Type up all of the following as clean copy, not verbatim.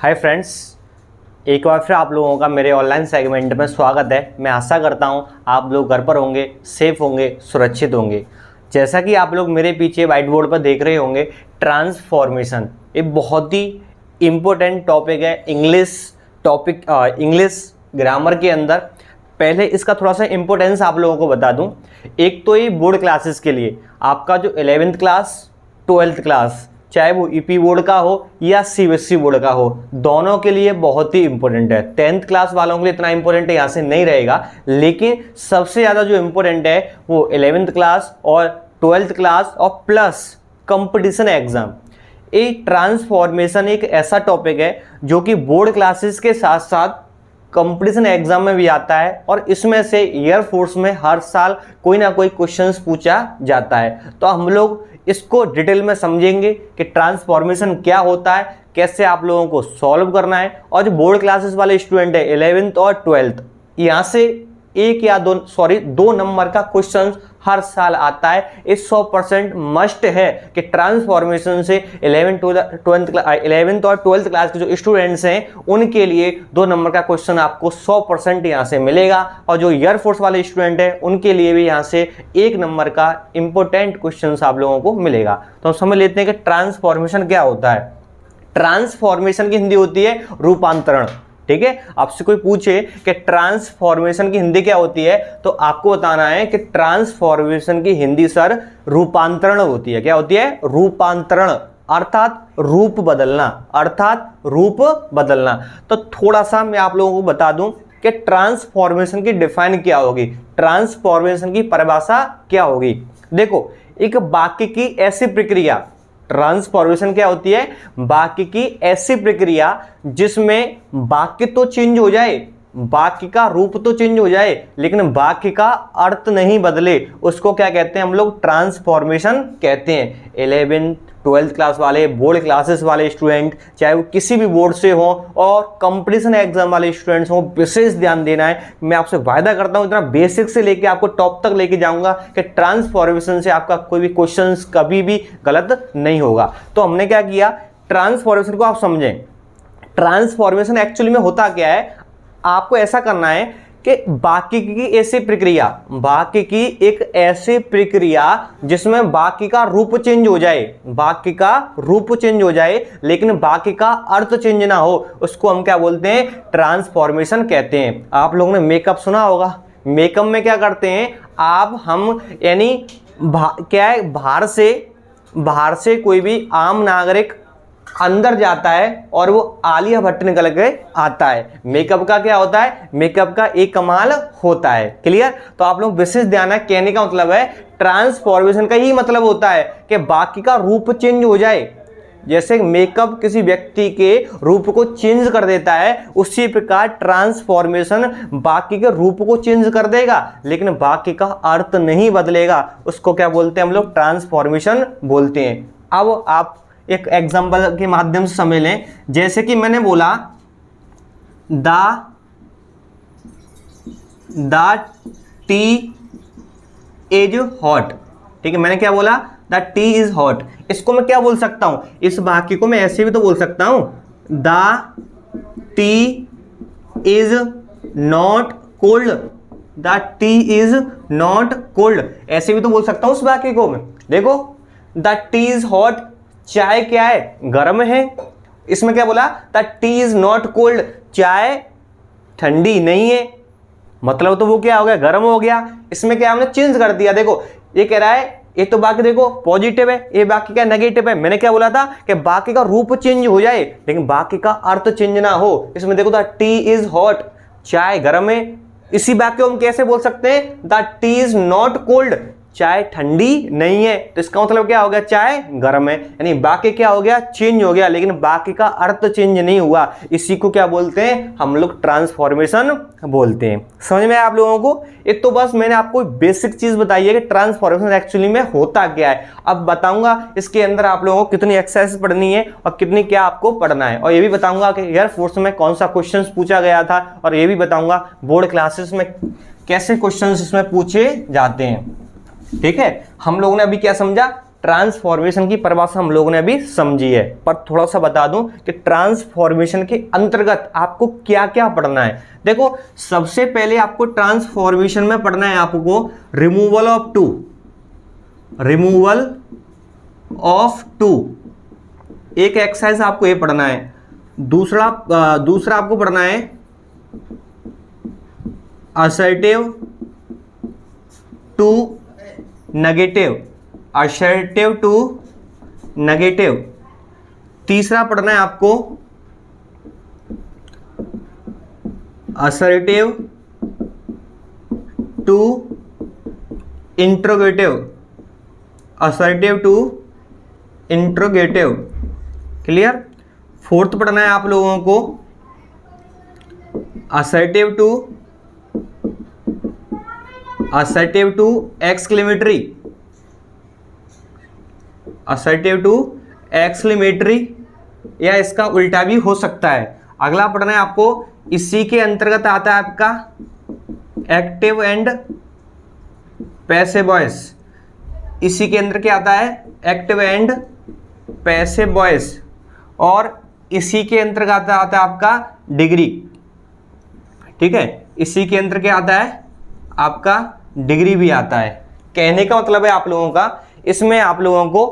Hi friends, एक बार फिर आप लोगों का मेरे ऑनलाइन सेगमेंट में स्वागत है। मैं आशा करता हूं आप लोग घर पर होंगे, सेफ होंगे, सुरक्षित होंगे। जैसा कि आप लोग मेरे पीछे वाइट बोर्ड पर देख रहे होंगे, ट्रांसफॉर्मेशन एक बहुत ही इम्पोर्टेंट टॉपिक है इंग्लिश ग्रामर के अंदर। पहले इसका थोड़ा सा इम्पोर्टेंस आप लोगों को बता दूं। एक तो ये बोर्ड क्लासेस के लिए आपका जो 11th क्लास 12th क्लास, चाहे वो ईपी बोर्ड का हो या सीबीएसई बोर्ड का हो, दोनों के लिए बहुत ही इंपॉर्टेंट है। 10th क्लास वालों के लिए इतना इंपॉर्टेंट यहाँ से नहीं रहेगा, लेकिन सबसे ज़्यादा जो इंपॉर्टेंट है वो 11th क्लास और 12th क्लास और प्लस कंपटीशन एग्जाम। ये ट्रांसफॉर्मेशन एक ऐसा टॉपिक है जो कि बोर्ड क्लासेस के साथ साथ कंपटीशन एग्जाम में भी आता है, और इसमें से एयरफोर्स में हर साल कोई ना कोई क्वेश्चंस पूछा जाता है। तो हम लोग इसको डिटेल में समझेंगे कि ट्रांसफॉर्मेशन क्या होता है, कैसे आप लोगों को सॉल्व करना है। और जो बोर्ड क्लासेस वाले स्टूडेंट है 11th और 12th, यहाँ से दो नंबर का क्वेश्चन हर साल आता है। ये 100% मस्ट है कि ट्रांसफॉर्मेशन से 11th और 12th क्लास के जो स्टूडेंट्स हैं उनके लिए 2 नंबर का क्वेश्चन आपको 100% यहाँ से मिलेगा, और जो एयरफोर्स वाले स्टूडेंट हैं उनके लिए भी यहाँ से 1 नंबर का इंपॉर्टेंट क्वेश्चन आप लोगों को मिलेगा। तो हम समझ लेते हैं कि ट्रांसफॉर्मेशन क्या होता है। ट्रांसफॉर्मेशन की हिंदी होती है रूपांतरण। ठीक है, आपसे कोई पूछे कि ट्रांसफॉर्मेशन की हिंदी क्या होती है, तो आपको बताना है कि ट्रांसफॉर्मेशन की हिंदी सर रूपांतरण होती है। क्या होती है? रूपांतरण, अर्थात रूप बदलना। तो थोड़ा सा मैं आप लोगों को बता दूं कि ट्रांसफॉर्मेशन की डिफाइन क्या होगी, ट्रांसफॉर्मेशन की परिभाषा क्या होगी। देखो, एक वाक्य की ऐसी प्रक्रिया, ट्रांसफॉर्मेशन क्या होती है? वाक्य की ऐसी प्रक्रिया जिसमें वाक्य तो चेंज हो जाए, वाक्य का रूप तो चेंज हो जाए, लेकिन वाक्य का अर्थ नहीं बदले, उसको क्या कहते हैं हम लोग? ट्रांसफॉर्मेशन कहते हैं। 11th 12th क्लास वाले, बोर्ड क्लासेस वाले स्टूडेंट, चाहे वो किसी भी बोर्ड से हो और कंपटीशन एग्जाम वाले स्टूडेंट्स हो, विशेष ध्यान देना है। मैं आपसे वायदा करता हूं इतना बेसिक से लेके आपको टॉप तक लेके जाऊंगा कि ट्रांसफॉर्मेशन से आपका कोई भी क्वेश्चन कभी भी गलत नहीं होगा। तो हमने क्या किया, ट्रांसफॉर्मेशन को आप समझें। ट्रांसफॉर्मेशन एक्चुअली में होता क्या है, आपको ऐसा करना है कि वाक्य की ऐसी प्रक्रिया, वाक्य की एक ऐसी प्रक्रिया जिसमें वाक्य का रूप चेंज हो जाए, वाक्य का रूप चेंज हो जाए लेकिन वाक्य का अर्थ चेंज ना हो, उसको हम क्या बोलते हैं? ट्रांसफॉर्मेशन कहते हैं। आप लोगों ने मेकअप सुना होगा। मेकअप में क्या करते हैं हम यानी क्या है, बाहर से कोई भी आम नागरिक अंदर जाता है और वो आलिया भट्ट निकल के आता है। मेकअप का क्या होता है? मेकअप का एक कमाल होता है। क्लियर? तो आप लोग विशेष ध्यान है, कहने का मतलब है ट्रांसफॉर्मेशन का ही मतलब होता है कि वाक्य का रूप चेंज हो जाए। जैसे मेकअप किसी व्यक्ति के रूप को चेंज कर देता है, उसी प्रकार ट्रांसफॉर्मेशन वाक्य के रूप को चेंज कर देगा लेकिन वाक्य का अर्थ नहीं बदलेगा। उसको क्या बोलते हैं हम लोग? ट्रांसफॉर्मेशन बोलते हैं। अब आप एक एग्जांपल के माध्यम से समझ लें। जैसे कि मैंने बोला द टी इज हॉट। ठीक है, मैंने क्या बोला? The tea is hot. इसको मैं क्या बोल सकता हूं? इस वाक्य को मैं ऐसे भी तो बोल सकता हूं, the tea is not cold. The tea is not cold, ऐसे भी तो बोल सकता हूं उस वाक्य को मैं। देखो, द टी इज हॉट, चाय क्या है? गर्म है। इसमें क्या बोला? The tea is not cold, चाय ठंडी नहीं है। मतलब तो वो क्या हो गया? गर्म हो गया। इसमें क्या हमने चेंज कर दिया। देखो, ये कह रहा है, ये तो वाक्य देखो पॉजिटिव है, ये वाक्य क्या नेगेटिव है। मैंने क्या बोला था कि वाक्य का रूप चेंज हो जाए लेकिन वाक्य का अर्थ चेंज ना हो। इसमें देखो, द टी इज हॉट, चाय गर्म है। इसी वाक्य को हम कैसे बोल सकते हैं? The tea is not cold, चाय ठंडी नहीं है। तो इसका मतलब क्या हो गया? चाय गर्म है। यानी वाक्य क्या हो गया? चेंज हो गया, लेकिन वाक्य का अर्थ चेंज नहीं हुआ। इसी को क्या बोलते हैं हम लोग? ट्रांसफॉर्मेशन बोलते हैं। समझ में आया आप लोगों को? एक तो बस मैंने आपको बेसिक चीज बताई है कि ट्रांसफॉर्मेशन एक्चुअली में होता क्या है। अब बताऊंगा इसके अंदर आप लोगों को कितनी एक्सरसाइज पढ़नी है और कितनी क्या आपको पढ़ना है, और ये भी बताऊंगा कि एयरफोर्स में कौन सा क्वेश्चन पूछा गया था, और ये भी बताऊंगा बोर्ड क्लासेस में कैसे क्वेश्चन इसमें पूछे जाते हैं। ठीक है, हम लोगों ने अभी क्या समझा? ट्रांसफॉर्मेशन की परिभाषा हम लोगों ने अभी समझी है, पर थोड़ा सा बता दूं कि ट्रांसफॉर्मेशन के अंतर्गत आपको क्या क्या पढ़ना है। देखो, सबसे पहले आपको ट्रांसफॉर्मेशन में पढ़ना है आपको removal of too, removal of too, एक एक्सरसाइज आपको ये पढ़ना है। दूसरा आपको पढ़ना है assertive to negative, assertive to negative. तीसरा पढ़ना है आपको assertive to interrogative, assertive to interrogative. Clear. Fourth पढ़ना है आप लोगों को assertive to exclamatory, assertive to exclamatory, या इसका उल्टा भी हो सकता है। अगला पढ़ना है आपको, इसी के अंतर्गत आता है आपका एक्टिव एंड पैसिव वॉइस, इसी के अंदर क्या आता है एक्टिव एंड पैसिव वॉइस, और इसी के अंतर्गत आता है आपका डिग्री। ठीक है, इसी के अंदर क्या आता है आपका डिग्री भी आता है। कहने का मतलब है आप लोगों का, इसमें आप लोगों को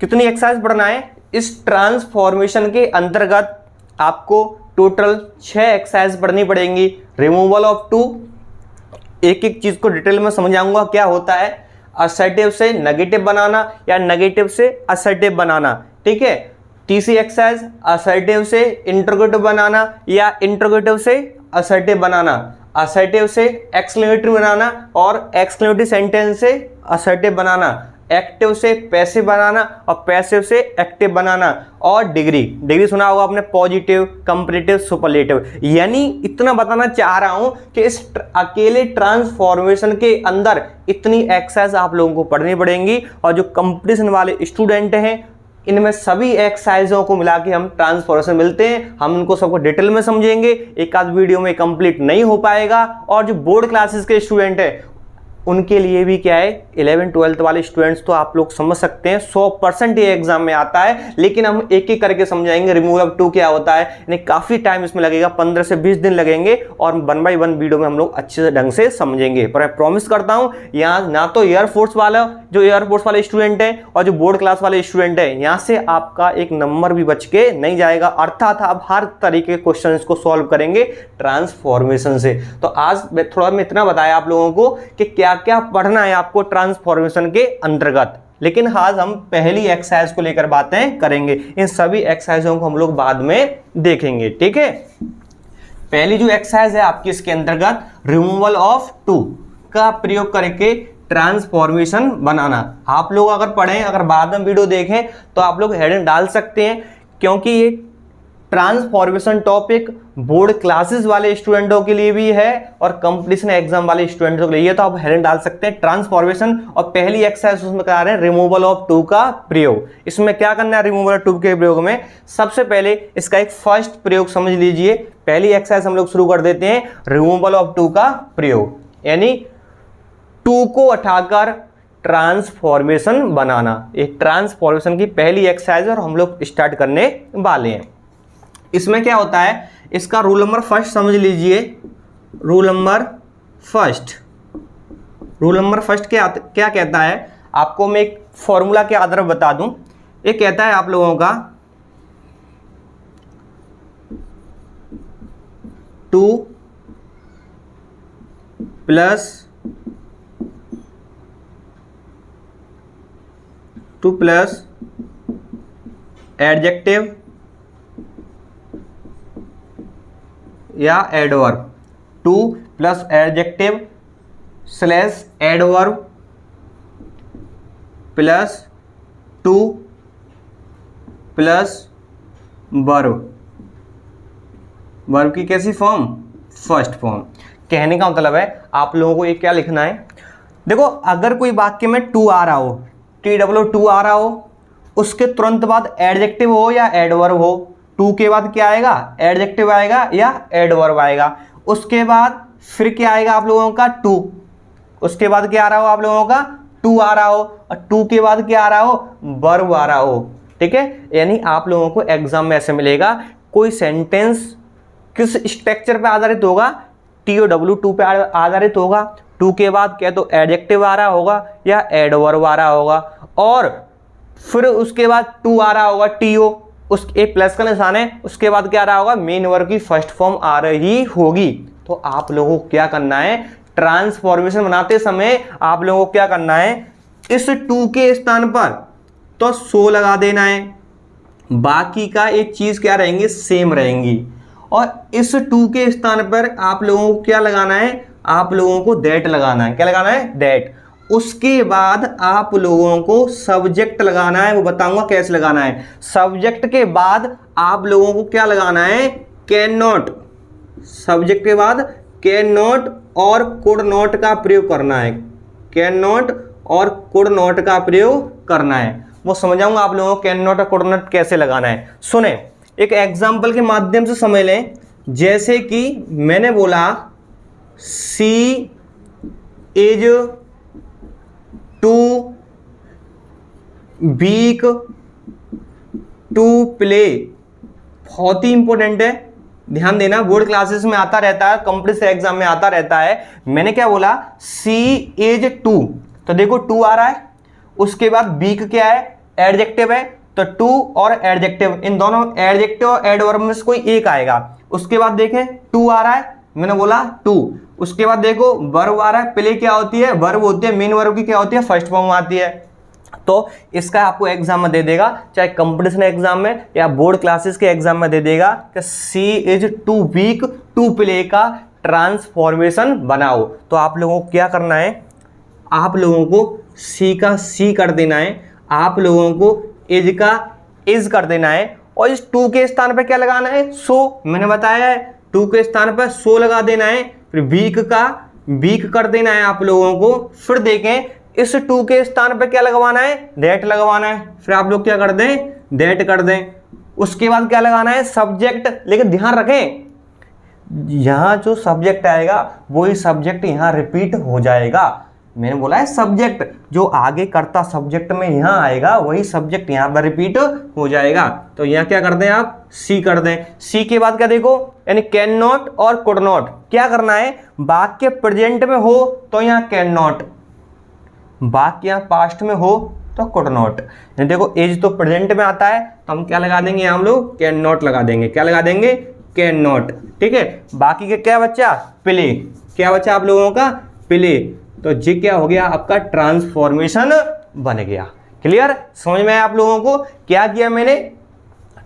कितनी एक्सरसाइज पढ़ना है, इस ट्रांसफॉर्मेशन के अंतर्गत आपको टोटल 6 एक्सरसाइज पढ़नी पड़ेंगी। रिमूवल ऑफ टू, एक एक चीज को डिटेल में समझाऊंगा क्या होता है, असर्टिव से नेगेटिव बनाना या नेगेटिव से असर्टिव बनाना। ठीक है, तीसरी एक्सरसाइज असर्टिव से इंट्रोगेटिव बनाना या इंट्रोगेटिव से असर्टिव बनाना, असर्टिव से एक्सक्लेमेटरी बनाना और एक्सक्लेमेटरी सेंटेंस से असर्टिव बनाना, एक्टिव से पैसिव बनाना और पैसिव से एक्टिव बनाना, और डिग्री सुना होगा आपने, पॉजिटिव, कंपैरेटिव, सुपरलेटिव। यानी इतना बताना चाह रहा हूं कि इस अकेले ट्रांसफॉर्मेशन के अंदर इतनी एक्सरसाइज आप लोगों को पढ़नी पड़ेंगी, और जो कंपटीशन वाले स्टूडेंट हैं इनमें सभी एक्सरसाइजों को मिला के हम ट्रांसफॉर्मेशन मिलते हैं। हम उनको सबको डिटेल में समझेंगे, एक आध वीडियो में कंप्लीट नहीं हो पाएगा। और जो बोर्ड क्लासेस के स्टूडेंट हैं उनके लिए भी क्या है, 11-12 वाले स्टूडेंट्स तो आप लोग समझ सकते हैं 100% ये एग्जाम में आता है, लेकिन हम एक एक करके समझाएंगे। रिमूवल ऑफ टू क्या होता है, यानी काफी टाइम इसमें लगेगा, 15 से 20 दिन लगेंगे, और 1 बाय 1 वीडियो में हम लोग अच्छे से ढंग से समझेंगे। पर मैं प्रॉमिस करता हूं, यहाँ ना तो एयरफोर्स वाले स्टूडेंट हैं और जो बोर्ड क्लास वाले स्टूडेंट हैं, यहाँ से आपका एक नंबर भी बच के नहीं जाएगा। अर्थात आप हर तरीके के क्वेश्चन को सॉल्व करेंगे ट्रांसफॉर्मेशन से। तो आज थोड़ा मैं इतना बताया आप लोगों को कि क्या क्या पढ़ना है आपको ट्रांसफॉर्मेशन के अंतर्गत, लेकिन आज हम पहली एक्सरसाइज को लेकर बातें करेंगे। इन सभी एक्सरसाइजों को हम लोग बाद में देखेंगे। ठीक है, पहली जो एक्सरसाइज है आपकी इसके अंतर्गत रिमूवल ऑफ टू का प्रयोग करके ट्रांसफॉर्मेशन बनाना। आप लोग अगर पढ़ें, अगर बाद में वीडियो देखें तो आप लोग हेडिंग डाल सकते हैं, क्योंकि ये ट्रांसफॉर्मेशन टॉपिक बोर्ड क्लासेस वाले स्टूडेंटों के लिए भी है और कंपटीशन एग्जाम वाले स्टूडेंटों के लिए। ये तो आप हेडिंग डाल सकते हैं ट्रांसफॉर्मेशन, और पहली एक्सरसाइज उसमें करा रहे हैं रिमूवल ऑफ टू का प्रयोग। इसमें क्या करना है रिमूवल ऑफ टू के प्रयोग में, सबसे पहले इसका एक फर्स्ट प्रयोग समझ लीजिए। पहली एक्सरसाइज हम लोग शुरू कर देते हैं रिमूवल ऑफ टू का प्रयोग, यानी टू को हटाकर ट्रांसफॉर्मेशन बनाना। एक ट्रांसफॉर्मेशन की पहली एक्सरसाइज और हम लोग स्टार्ट करने वाले हैं। इसमें क्या होता है, इसका रूल नंबर फर्स्ट समझ लीजिए। रूल नंबर फर्स्ट क्या कहता है, आपको मैं एक फॉर्मूला के आधार पर बता दूं। ये कहता है आप लोगों का 2 प्लस एडजेक्टिव या adverb, 2 plus adjective slash adverb plus 2 plus verb की कैसी फॉर्म, फर्स्ट फॉर्म। कहने का मतलब है आप लोगों को ये क्या लिखना है, देखो अगर कोई वाक्य में टू आ रहा हो, TW2 आ रहा हो, उसके तुरंत बाद एडजेक्टिव हो या एडवर्ब हो, टू के बाद क्या आएगा, एडजेक्टिव आएगा या एडवर्ब आएगा। उसके बाद फिर क्या आएगा आप लोगों का टू, उसके बाद क्या आ रहा हो आप लोगों का टू आ रहा हो और टू के बाद क्या आ रहा हो, वर्ब आ रहा हो, ठीक है। यानी आप लोगों को एग्जाम में ऐसे मिलेगा, कोई सेंटेंस किस स्ट्रक्चर पे आधारित होगा, TOW टू पे आधारित होगा, टू के बाद क्या तो एडजेक्टिव आ रहा होगा या एडवर्ब आ रहा होगा, और फिर उसके बाद टू आ रहा होगा TO, उस एक प्लस का निशान है, उसके बाद क्या आ रहा होगा, मेन वर्ब की फर्स्ट फॉर्म आ रही होगी। तो आप लोगों को क्या करना है, ट्रांसफॉर्मेशन बनाते समय आप लोगों को क्या करना है, इस टू के स्थान पर तो सो लगा देना है, बाकी का एक चीज क्या रहेंगी, सेम रहेंगी, और इस टू के स्थान पर आप लोगों को क्या लगाना है, आप लोगों को दैट लगाना है। क्या लगाना है, दैट। उसके बाद आप लोगों को सब्जेक्ट लगाना है, वो बताऊंगा कैसे लगाना है। सब्जेक्ट के बाद आप लोगों को क्या लगाना है, कैन नॉट। सब्जेक्ट के बाद कैन नॉट और कुड नॉट का प्रयोग करना है, कैन नॉट और कुड नॉट का प्रयोग करना है। वो समझाऊंगा आप लोगों को कैन नॉट और कुड नॉट कैसे लगाना है। सुने, एक एग्जाम्पल के माध्यम से समझ लें। जैसे कि मैंने बोला she is too weak to play. बहुत ही इंपॉर्टेंट है, ध्यान देना, बोर्ड क्लासेस में आता रहता है, कंपटीशन एग्जाम में आता रहता है। मैंने क्या बोला, सी इज टू, तो देखो टू आ रहा है, उसके बाद वीक क्या है, एडजेक्टिव है, तो टू और एडजेक्टिव, इन दोनों एडजेक्टिव और एडवर्ब में से कोई एक आएगा। उसके बाद देखें टू आ रहा है, मैंने बोला टू, उसके बाद देखो वर्ब आ रहा है, प्ले क्या होती है, वर्ब होती है, मेन वर्ब की क्या होती है, फर्स्ट फॉर्म आती है। तो इसका आपको एग्जाम में दे देगा, चाहे कंपटीशन एग्जाम में या बोर्ड क्लासेस के एग्जाम में दे देगा कि she is too weak to play का ट्रांसफॉर्मेशन बनाओ। तो आप लोगों को क्या करना है, आप लोगों को सी का सी कर देना है, आप लोगों को इज का इज कर देना है, और इस टू के स्थान पर क्या लगाना है, सो। मैंने बताया है टू के स्थान पर सो लगा देना है, फिर वीक का वीक कर देना है आप लोगों को। फिर देखें इस टू के स्थान पर क्या लगवाना है, दैट लगवाना है, फिर आप लोग क्या कर दें, दैट कर दें। उसके बाद क्या लगाना है, सब्जेक्ट। लेकिन ध्यान रखें, यहां जो सब्जेक्ट आएगा वही सब्जेक्ट यहां रिपीट हो जाएगा। मैंने बोला है सब्जेक्ट जो आगे करता सब्जेक्ट में यहां आएगा वही सब्जेक्ट यहां पर रिपीट हो जाएगा। तो यहां क्या कर दें आप, सी कर दें। सी के बाद क्या देखो, यानी कैन नॉट और कुड नॉट। क्या करना है, वाक्य प्रेजेंट में हो तो यहां कैन नॉट, वाक्य यहां पास्ट में हो तो कुड नॉट। देखो एज तो प्रेजेंट में आता है, तो हम क्या लगा देंगे, हम लोग कैन नॉट लगा देंगे। क्या लगा देंगे, कैन नॉट, ठीक है। बाकी के क्या बच्चा, प्ले। क्या बच्चा आप लोगों का, प्ले। तो जी क्या हो गया, आपका ट्रांसफॉर्मेशन बन गया। क्लियर, समझ में आया आप लोगों को। क्या किया मैंने,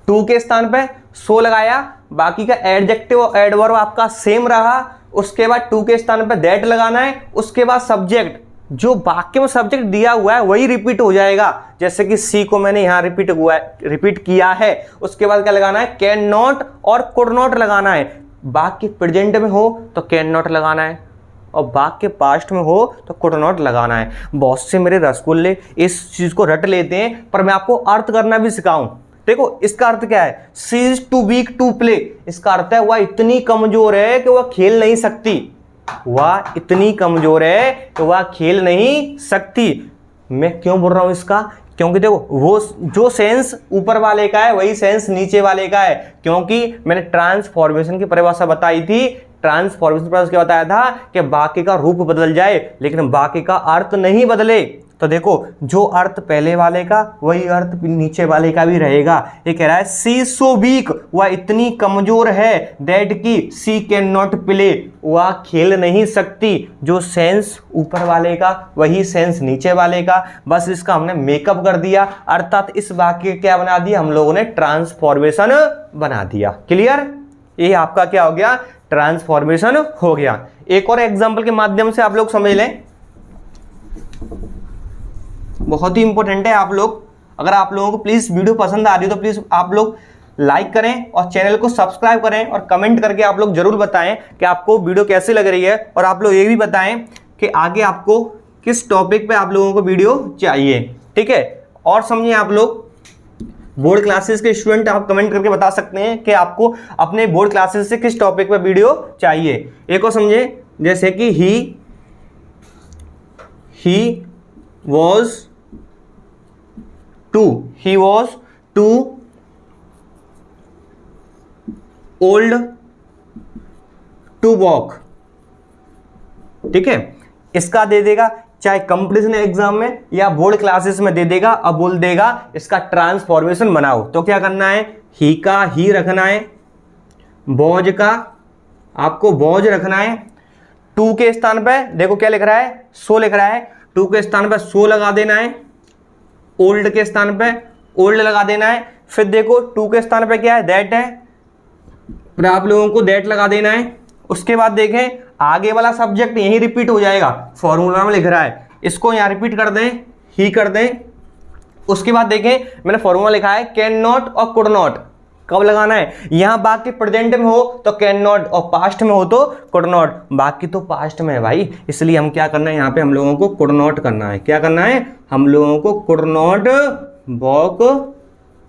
टू के स्थान पे सो लगाया, बाकी का एडजेक्टिव और एडवर्ब आपका सेम रहा। उसके बाद टू के स्थान पे दैट लगाना है, उसके बाद सब्जेक्ट, जो वाक्य में सब्जेक्ट दिया हुआ है वही रिपीट हो जाएगा। जैसे कि सी को मैंने यहां रिपीट किया है। उसके बाद क्या लगाना है, कैन नॉट और कुड नॉट लगाना है। वाक्य प्रेजेंट में हो तो कैन नॉट लगाना है, और वाक्य पास्ट में हो तो कुड नॉट लगाना है। बहुत से मेरे रसगुल्ले इस चीज को रट लेते हैं, पर मैं आपको अर्थ करना भी सिखाऊं। देखो इसका अर्थ क्या है, she is too weak to play. इसका अर्थ है वह इतनी कमजोर है कि वह खेल नहीं सकती, वह इतनी कमजोर है कि वह खेल नहीं सकती। मैं क्यों बोल रहा हूं इसका, क्योंकि देखो वो जो सेंस ऊपर वाले का है वही सेंस नीचे वाले का है। क्योंकि मैंने ट्रांसफॉर्मेशन की परिभाषा बताई थी, ट्रांसफॉर्मेशन पर क्या बताया था कि वाक्य का रूप बदल जाए लेकिन वाक्य का अर्थ नहीं बदले। तो देखो जो अर्थ पहले वाले का वही अर्थ नीचे वाले का भी रहेगा। ये कह रहा है सी सो वीक, वह इतनी कमजोर है, दैट की सी कैन नॉट प्ले, वह खेल नहीं सकती। जो सेंस ऊपर वाले का वही सेंस नीचे वाले का, बस इसका हमने मेकअप कर दिया, अर्थात इस वाक्य क्या बना दिया हम लोगों ने, ट्रांसफॉर्मेशन बना दिया। क्लियर, ये आपका क्या हो गया, ट्रांसफॉर्मेशन हो गया। एक और एग्जांपल के माध्यम से आप लोग समझ लें, बहुत ही इंपॉर्टेंट है। आप लोग, अगर आप लोगों को प्लीज वीडियो पसंद आ रही है तो प्लीज आप लोग लाइक करें और चैनल को सब्सक्राइब करें, और कमेंट करके आप लोग जरूर बताएं कि आपको वीडियो कैसी लग रही है, और आप लोग ये भी बताएं कि आगे आपको किस टॉपिक पे आप लोगों को वीडियो चाहिए, ठीक है। और समझिए, आप लोग बोर्ड क्लासेस के स्टूडेंट आप कमेंट करके बता सकते हैं कि आपको अपने बोर्ड क्लासेस से किस टॉपिक पे वीडियो चाहिए। एक और समझिए, जैसे कि ही was too old to walk। ठीक है, इसका दे देगा चाहे कंपटीशन एग्जाम में या बोर्ड क्लासेस में दे देगा, अब बोल देगा इसका ट्रांसफॉर्मेशन बनाओ। तो क्या करना है, ही का ही रखना है, वॉज का आपको वॉज रखना है, टू के स्थान पे देखो क्या लिख रहा है, सो लिख रहा है, टू के स्थान पे सो लगा देना है, ओल्ड के स्थान पे ओल्ड लगा देना है। फिर देखो टू के स्थान पे क्या है, दैट है, फिर आप लोगों को दैट लगा देना है। उसके बाद देखें आगे वाला सब्जेक्ट यही रिपीट हो जाएगा, फॉर्मूला में लिख रहा है, इसको यहाँ रिपीट कर दें, ही कर दें। उसके बाद देखें मैंने फॉर्मूला लिखा है कैन नॉट और कुड नॉट, कब लगाना है, यहां बाकी प्रेजेंट में हो तो कैन नॉट और पास्ट में हो तो कुड नॉट, बाकी तो पास्ट में है भाई, इसलिए हम क्या करना है यहाँ पे हम लोगों को कुड नॉट करना है। क्या करना है, हम लोगों को कुड नॉट वॉक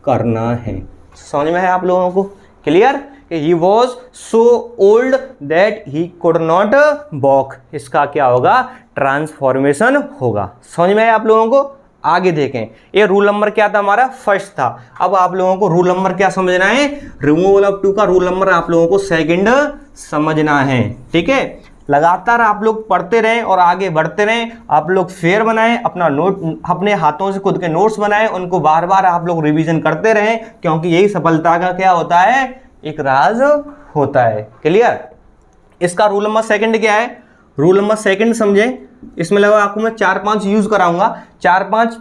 करना है। समझ में है आप लोगों को, clear? He was so old that he could not walk, इसका क्या होगा, ट्रांसफॉर्मेशन होगा। समझ में है आप लोगों को? आगे देखें, ये रूल नंबर क्या था हमारा, फर्स्ट था। अब आप लोगों को रूल नंबर क्या समझना है, रिमूवल ऑफ टू का रूल नंबर आप लोगों को सेकंड समझना है। ठीक है, लगातार आप लोग पढ़ते रहें और आगे बढ़ते रहें। आप लोग फेयर बनाएं, अपना नोट अपने हाथों से खुद के नोट्स बनाएं, उनको बार बार आप लोग रिवीजन करते रहें, क्योंकि यही सफलता का क्या होता है, एक राज होता है। क्लियर? इसका रूल नंबर सेकंड क्या है, रूल नंबर सेकंड समझें। इसमें लगा आपको मैं 4-5 यूज कराऊंगा, 4-5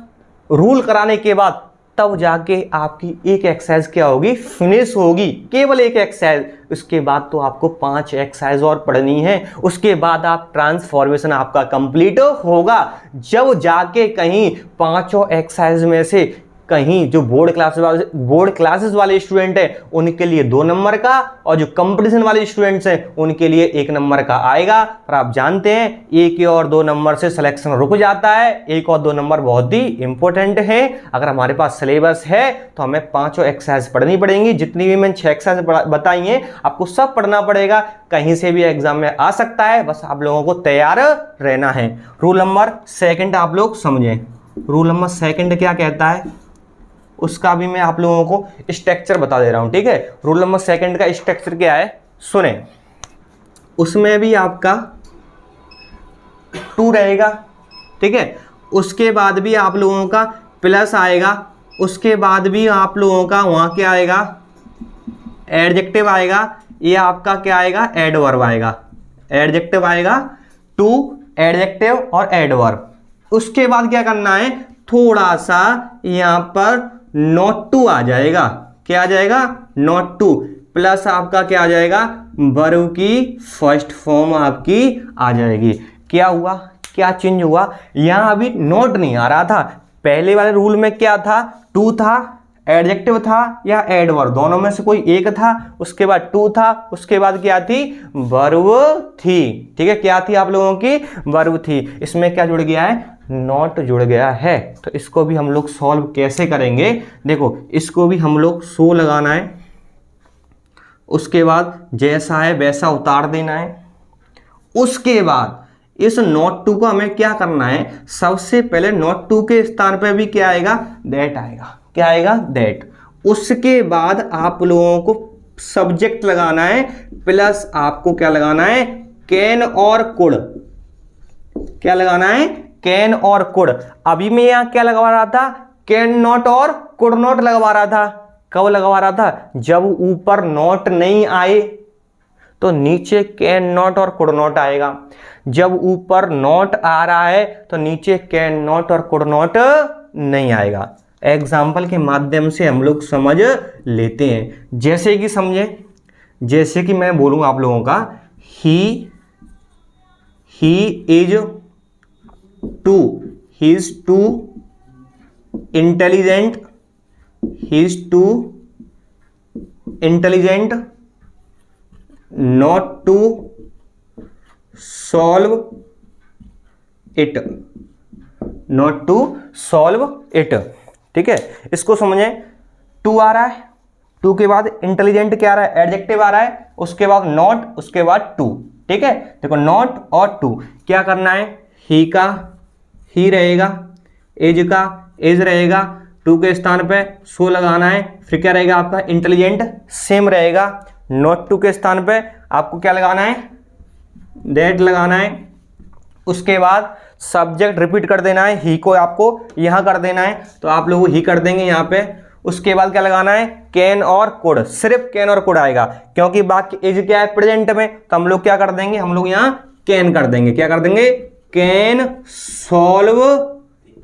रूल कराने के बाद तब जाके आपकी एक एक्सरसाइज क्या होगी, फिनिश होगी, केवल एक एक्सरसाइज। उसके बाद तो आपको 5 एक्सरसाइज और पढ़नी है, उसके बाद आप ट्रांसफॉर्मेशन आपका कंप्लीट होगा। जब जाके कहीं 5 एक्सरसाइज में से कहीं जो बोर्ड क्लासेस वाले स्टूडेंट हैं उनके लिए 2 नंबर का, और जो कंपटीशन वाले स्टूडेंट्स हैं उनके लिए 1 नंबर का आएगा। और आप जानते हैं 1 और 2 नंबर से सिलेक्शन रुक जाता है, 1 और 2 नंबर बहुत ही इंपॉर्टेंट है। अगर हमारे पास सिलेबस है तो हमें 5 एक्सरसाइज पढ़नी पड़ेंगी, जितनी भी मैंने 6 एक्सरसाइज बताई हैं आपको सब पढ़ना पड़ेगा, कहीं से भी एग्जाम में आ सकता है, बस आप लोगों को तैयार रहना है। रूल नंबर सेकंड आप लोग समझें, रूल नंबर सेकंड क्या कहता है उसका भी मैं आप लोगों को स्ट्रक्चर बता दे रहा हूं। ठीक है, रूल नंबर सेकंड का स्ट्रक्चर क्या है सुने, उसमें भी आपका 2 रहेगा। ठीक है, उसके बाद भी आप लोगों का प्लस आएगा, उसके बाद भी आप लोगों का वहां क्या आएगा, एडजेक्टिव आएगा, ये आपका क्या आएगा, एडवर्ब आएगा, एडजेक्टिव आएगा, 2 एडजेक्टिव और एडवर्ब। उसके बाद क्या करना है, थोड़ा सा यहां पर नॉट टू आ जाएगा, क्या आ जाएगा, नॉट टू, प्लस आपका क्या आ जाएगा, वर्ब की फर्स्ट फॉर्म आपकी आ जाएगी। क्या हुआ, क्या चेंज हुआ, यहां अभी नॉट नहीं आ रहा था, पहले वाले रूल में क्या था, 2 था, एडजेक्टिव था या एडवर्ब, दोनों में से कोई एक था, उसके बाद 2 था, उसके बाद क्या थी, वर्ब थी। ठीक है, क्या थी आप लोगों की, वर्ब थी। इसमें क्या जुड़ गया है, नॉट जुड़ गया है। तो इसको भी हम लोग सॉल्व कैसे करेंगे, देखो इसको भी हम लोग सो लगाना है, उसके बाद जैसा है वैसा उतार देना है। उसके बाद इस नॉट टू को हमें क्या करना है, सबसे पहले नॉट टू के स्थान पर भी क्या आएगा, दैट आएगा, क्या आएगा, दैट। उसके बाद आप लोगों को सब्जेक्ट लगाना है, प्लस आपको क्या लगाना है, कैन और कुड, क्या लगाना है, कैन और कुड। अभी मैं यहां क्या लगवा रहा था, कैन नॉट और कुड नॉट लगवा रहा था। कब लगवा रहा था, जब ऊपर नॉट नहीं आए तो नीचे कैन नॉट और कुड नॉट आएगा, जब ऊपर नॉट आ रहा है तो नीचे कैन नॉट और कुड नॉट नहीं आएगा। एग्जाम्पल के माध्यम से हम लोग समझ लेते हैं, जैसे कि समझे, जैसे कि मैं बोलूंगा आप लोगों का, he is too intelligent, he is too intelligent not to solve it, not to solve it. ठीक है, इसको समझें, 2 आ रहा है, 2 के बाद इंटेलिजेंट क्या आ रहा है, एडजेक्टिव आ रहा है, उसके बाद नॉट, उसके बाद 2। ठीक है, देखो नॉट और 2 क्या करना है, ही का ही रहेगा, एज का एज रहेगा, टू के स्थान पे सो लगाना है, फिर क्या रहेगा आपका इंटेलिजेंट सेम रहेगा, नॉट टू के स्थान पे आपको क्या लगाना है दैट लगाना है, उसके बाद सब्जेक्ट रिपीट कर देना है, ही को आपको यहाँ कर देना है तो आप लोग ही कर देंगे यहाँ पे, उसके बाद क्या लगाना है कैन और कुड, सिर्फ कैन और कुड आएगा क्योंकि बाकी एज क्या है प्रेजेंट में, तो हम लोग क्या कर देंगे हम लोग यहाँ कैन कर देंगे, क्या कर देंगे कैन सॉल्व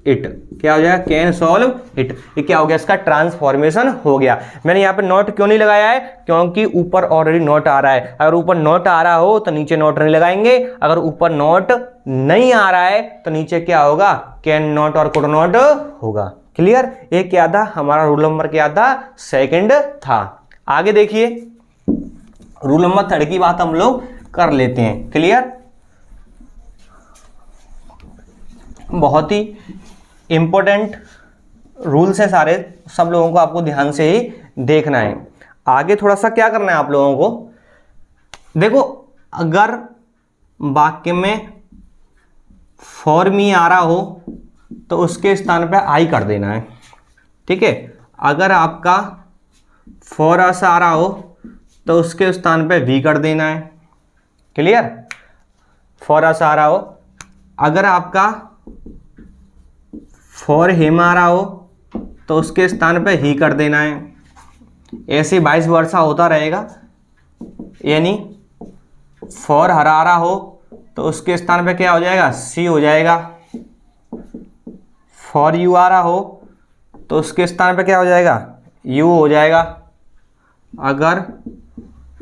इट, क्या हो जाएगा कैन सॉल्व इट, ये क्या हो गया इसका ट्रांसफॉर्मेशन हो गया। मैंने यहाँ पे नोट क्यों नहीं लगाया है क्योंकि ऊपर ऑलरेडी नोट आ रहा है, अगर ऊपर नोट आ रहा हो तो नीचे नोट नहीं लगाएंगे, अगर ऊपर नोट नहीं आ रहा है तो नीचे क्या होगा कैन नॉट और कुड नॉट होगा। क्लियर, ये क्या था हमारा रूल नंबर क्या था सेकंड था। आगे देखिए रूल नंबर थर्ड की बात हम लोग कर लेते हैं। क्लियर, बहुत ही इंपॉर्टेंट रूल्स है सारे, सब लोगों को आपको ध्यान से ही देखना है। आगे थोड़ा सा क्या करना है आप लोगों को, देखो अगर वाक्य में फॉर मी आ रहा हो तो उसके स्थान पे आई कर देना है। ठीक है, अगर आपका फॉर अस आ रहा हो तो उसके स्थान पे वी कर देना है। क्लियर, फॉर अस आ रहा हो, अगर आपका फॉर हिम आ रहा हो तो उसके स्थान पे ही कर देना है। ऐसे 22 वर्षा होता रहेगा, यानी फॉर हर आ रहा हो तो उसके स्थान पे क्या हो जाएगा सी हो जाएगा, फॉर यू आ रहा हो तो उसके स्थान पे क्या हो जाएगा यू हो जाएगा, अगर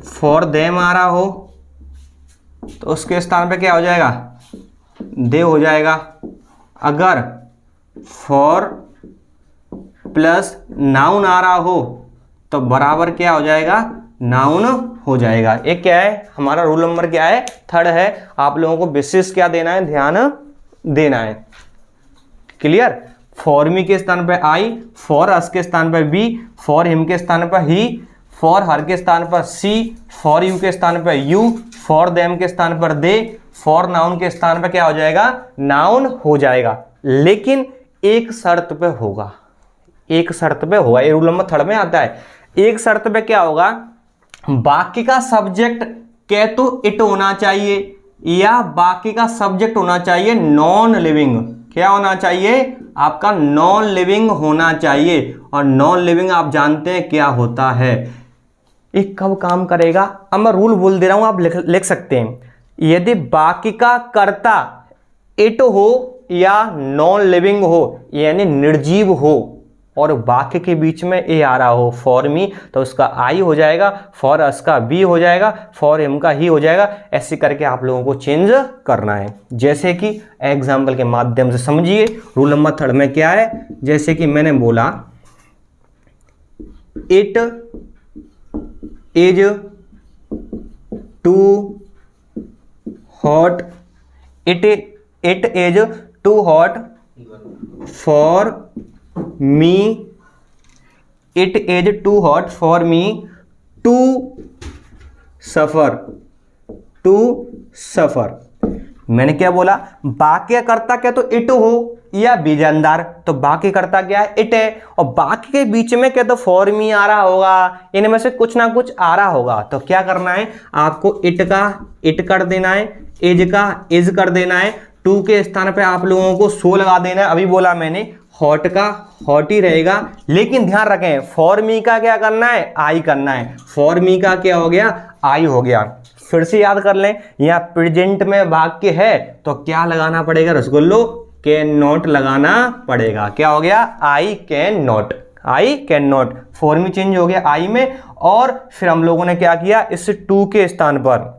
फॉर देम आ रहा हो तो उसके स्थान पे क्या हो जाएगा दे हो जाएगा, अगर फॉर प्लस नाउन आ रहा हो तो बराबर क्या हो जाएगा नाउन हो जाएगा। एक क्या है हमारा रूल नंबर क्या है थर्ड है, आप लोगों को विशेष क्या देना है ध्यान देना है। क्लियर, फॉर मी के स्थान पर आई, फॉर अस के स्थान पर बी, फॉर हिम के स्थान पर ही, फॉर हर के स्थान पर सी, फॉर यू के स्थान पर यू, फॉर देम के स्थान पर दे, फॉर नाउन के स्थान पर क्या हो जाएगा नाउन हो जाएगा, लेकिन एक शर्त पे होगा, एक शर्त पे होगा, ये रूल नंबर थर्ड में आता है। एक शर्त पे क्या होगा, बाकी का सब्जेक्ट क्या तो इट होना चाहिए या बाकी का सब्जेक्ट होना चाहिए नॉन लिविंग, क्या होना चाहिए आपका नॉन लिविंग होना चाहिए, और नॉन लिविंग आप जानते हैं क्या होता है, ये कब काम करेगा। अब मैं रूल बोल दे रहा हूं, आप लिख सकते हैं, यदि बाकी का कर्ता इट हो या नॉन लिविंग हो यानी निर्जीव हो और वाक्य के बीच में ए आ रहा हो फॉर मी तो उसका आई हो जाएगा, फॉर अस का बी हो जाएगा, फॉर हिम का ही हो जाएगा, ऐसे करके आप लोगों को चेंज करना है। जैसे कि एग्जाम्पल के माध्यम से समझिए रूल नंबर थर्ड में क्या है, जैसे कि मैंने बोला it is too hot, it is too hot for me, it is too hot for me to suffer, to suffer. मैंने क्या बोला, वाक्य कर्ता क्या तो इट हो या बीजानदार, तो वाक्य कर्ता क्या है इट है, और बाकी के बीच में क्या तो फॉर मी आ रहा होगा, इनमें से कुछ ना कुछ आ रहा होगा, तो क्या करना है आपको इट का इट कर देना है, इज का इज कर देना है, टू के स्थान पे आप लोगों को सो लगा देना है। अभी बोला मैंने हॉट का हॉट ही रहेगा, लेकिन ध्यान रखें फॉर मी का क्या करना है आई करना है, फॉर मी का क्या हो गया आई हो गया। फिर से याद कर लें, यहाँ प्रेजेंट में वाक्य है तो क्या लगाना पड़ेगा रसगुल्लो, कैन नॉट लगाना पड़ेगा। क्या हो गया I can not, I can not, for me change हो गया आई में, और फिर हम लोगों ने क्या किया इस टू के स्थान पर,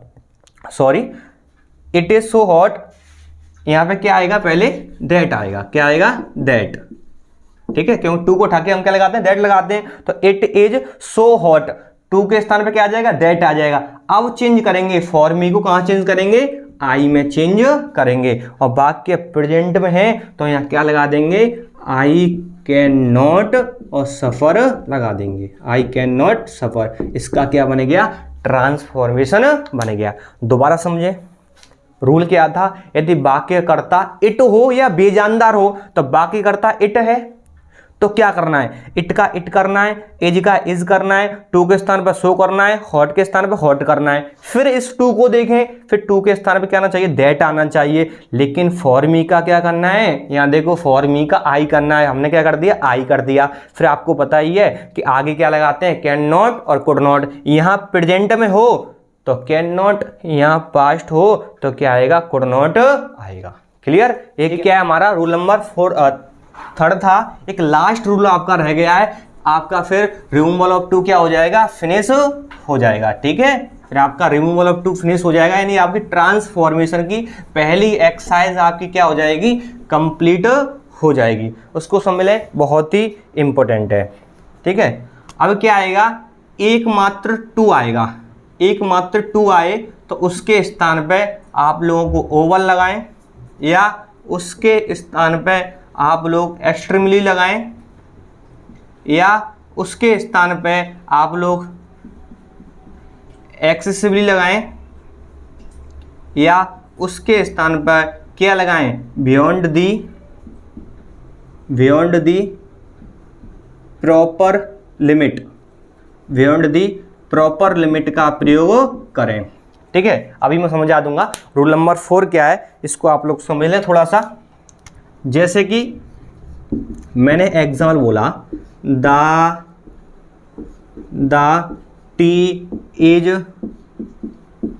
sorry it is so hot, यहाँ पे क्या आएगा पहले दैट आएगा, क्या आएगा दैट, ठीक है, क्योंकि टू को उठा के हम क्या लगाते हैं दैट लगाते हैं, तो it is so hot, too के स्थान पे क्या आ जाएगा दैट आ जाएगा। अब चेंज करेंगे फॉर मी को, कहां चेंज करेंगे आई में चेंज करेंगे, और वाक्य प्रेजेंट में है तो यहाँ क्या लगा देंगे आई कैन नॉट और सफर लगा देंगे, आई कैन नॉट सफर, इसका क्या बन गया ट्रांसफॉर्मेशन बन गया। दोबारा समझे, रूल क्या था, यदि वाक्यकर्ता इट हो या बेजानदार हो, तो वाक्यकर्ता इट है तो क्या करना है, इट का इट करना है, एज का इज करना है, टू के स्थान पर सो करना है, हॉट के स्थान पर हॉट करना है। फिर इस टू को देखें, फिर टू के स्थान पर क्या आना चाहिए, दैट आना चाहिए। लेकिन फॉर मी का क्या करना है, यहाँ देखो फॉर मी का आई करना है, हमने क्या कर दिया, आई कर दिया। फिर आपको पता ही है कि आगे क्या लगाते हैं, कैन नॉट और कुड नॉट। यहाँ प्रेजेंट में हो तो कैन नॉट, यहाँ पास्ट हो तो क्या आएगा, कुड नॉट आएगा। क्लियर। एक क्या है हमारा रूल नंबर थर्ड था। एक लास्ट रूल आपका रह गया है, आपका फिर रिमूवल ऑफ टू क्या हो जाएगा, फिनिश हो जाएगा। ठीक है, फिर आपका रिमूवल ऑफ टू फिनिश हो जाएगा, यानी आपकी ट्रांसफॉर्मेशन की पहली एक्सरसाइज आपकी क्या हो जाएगी, कंप्लीट हो जाएगी। उसको समझ, बहुत ही इंपॉर्टेंट है। ठीक है, अब क्या आएगा, एकमात्र टू आएगा। एकमात्र टू आए तो उसके स्थान पे आप लोगों को ओवल लगाएं, या उसके स्थान पे आप लोग एक्सट्रीमली लगाएं, या उसके स्थान पे आप लोग एक्सेसिवली लगाएं, या उसके स्थान पर क्या लगाएं, beyond the proper limit, beyond the proper limit का प्रयोग करें। ठीक है, अभी मैं समझा दूंगा। रूल नंबर 4 क्या है, इसको आप लोग समझ लें थोड़ा सा। जैसे कि मैंने एग्जाम्पल बोला, the tea is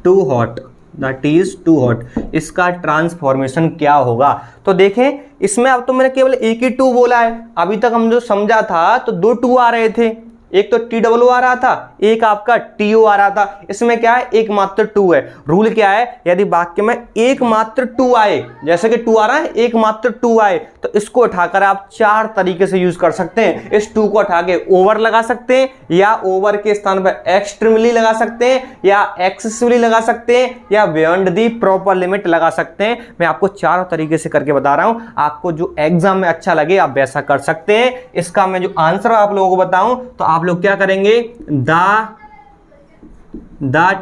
too hot, the tea is too hot, इसका ट्रांसफॉर्मेशन क्या होगा। तो देखें, इसमें अब तो मैंने केवल एक ही टू बोला है, अभी तक हम जो समझा था तो दो टू आ रहे थे, एक तो टी डब्ल्यू आ रहा था, एक आपका टी ओ आ रहा था। इसमें क्या है, एकमात्र टू है। रूल क्या है, यदि वाक्य में एकमात्र टू आए, जैसे कि टू आ रहा है, एकमात्र टू आए, तो इसको उठाकर आप चार तरीके से यूज कर सकते हैं। इस टू को उठा के ओवर लगा सकते हैं, या ओवर के स्थान पर एक्सट्रीमली लगा सकते हैं, या एक्सेसिवली लगा सकते हैं, या बियॉन्ड दी प्रॉपर लिमिट लगा सकते हैं। मैं आपको चार तरीके से करके बता रहा हूं, आपको जो एग्जाम में अच्छा लगे आप वैसा कर सकते हैं। इसका मैं जो आंसर आप लोगों को बताऊं तो आप लोग क्या करेंगे, द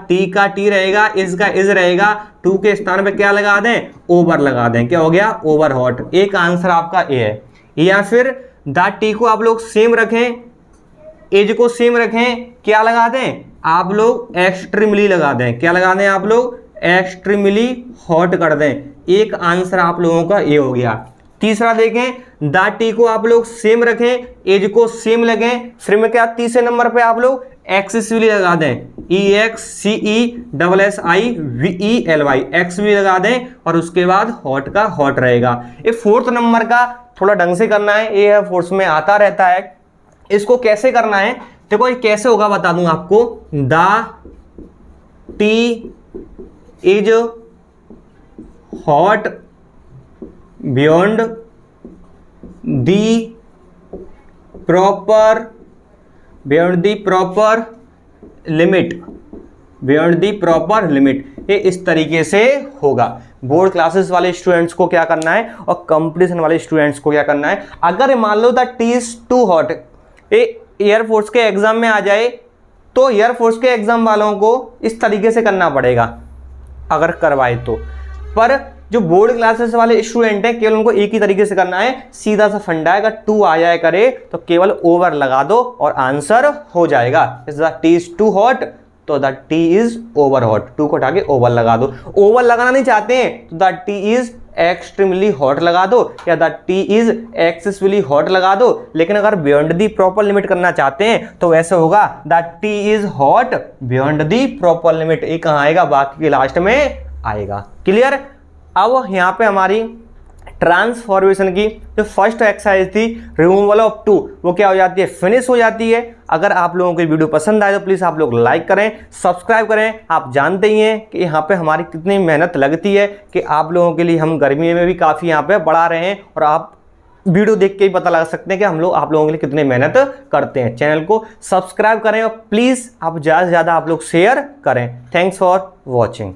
टी का टी रहेगा, इज का इज रहेगा, टू के स्थान पे क्या लगा दें, ओवर लगा दें। क्या हो गया, ओवर हॉट। एक आंसर आपका ए है। या फिर द टी को आप लोग सेम रखें, एज को सेम रखें, क्या लगा दें, आप लोग एक्सट्रीमली लगा दें। क्या लगा दें, आप लोग एक्सट्रीमली हॉट कर दें। एक आंसर आप लोगों का ए हो गया। तीसरा देखें, द टी को आप लोग सेम रखें, एज को सेम लगें, फिर में क्या तीसरे नंबर पे आप लोग एक्सेसिवली लगा दें, EXCESSIVELY, एक्सेसिवली लगा दें, और उसके बाद हॉट का हॉट रहेगा। ये फोर्थ नंबर का थोड़ा ढंग से करना है, ये है फोर्थ में आता रहता है। इसको कैसे करना है, देखो ये कैसे होगा बता दूं आपको। The tea is hot beyond the proper limit, beyond the proper limit. ये इस तरीके से होगा। बोर्ड क्लासेस वाले स्टूडेंट्स को क्या करना है, और कंपटीशन वाले स्टूडेंट्स को क्या करना है। अगर मान लो the tea is too hot air force के एग्जाम में आ जाए, तो एयरफोर्स के एग्जाम वालों को इस तरीके से करना पड़ेगा अगर करवाए तो। पर जो बोर्ड क्लासेस वाले स्टूडेंट हैं, केवल उनको एक ही तरीके से करना है, सीधा सा फंडा है, अगर टू आ जाए करे तो केवल ओवर लगा दो और आंसर हो जाएगा। The tea is too hot, तो the tea is over hot, too को उठा के ओवर लगा दो। ओवर लगाना नहीं चाहते हैं तो the tea is extremely hot लगा दो, या the tea is excessively hot लगा दो। लेकिन अगर बियॉन्ड दी प्रॉपर लिमिट करना चाहते हैं तो ऐसे होगा, the tea is hot beyond the proper limit. ये कहाँ आएगा, बाकी के लास्ट में आएगा। क्लियर। अब यहाँ पे हमारी ट्रांसफॉर्मेशन की जो फर्स्ट एक्सरसाइज थी, रिमूवल ऑफ टू, वो क्या हो जाती है, फिनिश हो जाती है। अगर आप लोगों को वीडियो पसंद आए तो प्लीज़ आप लोग लाइक करें, सब्सक्राइब करें। आप जानते ही हैं कि यहाँ पे हमारी कितनी मेहनत लगती है, कि आप लोगों के लिए हम गर्मी में भी काफ़ी यहाँ पे बढ़ा रहे हैं, और आप वीडियो देख के ही पता लगा सकते हैं कि हम लोग आप लोगों के लिए कितनी मेहनत करते हैं। चैनल को सब्सक्राइब करें, और प्लीज़ आप ज़्यादा से ज़्यादा आप लोग शेयर करें। Thanks for watching.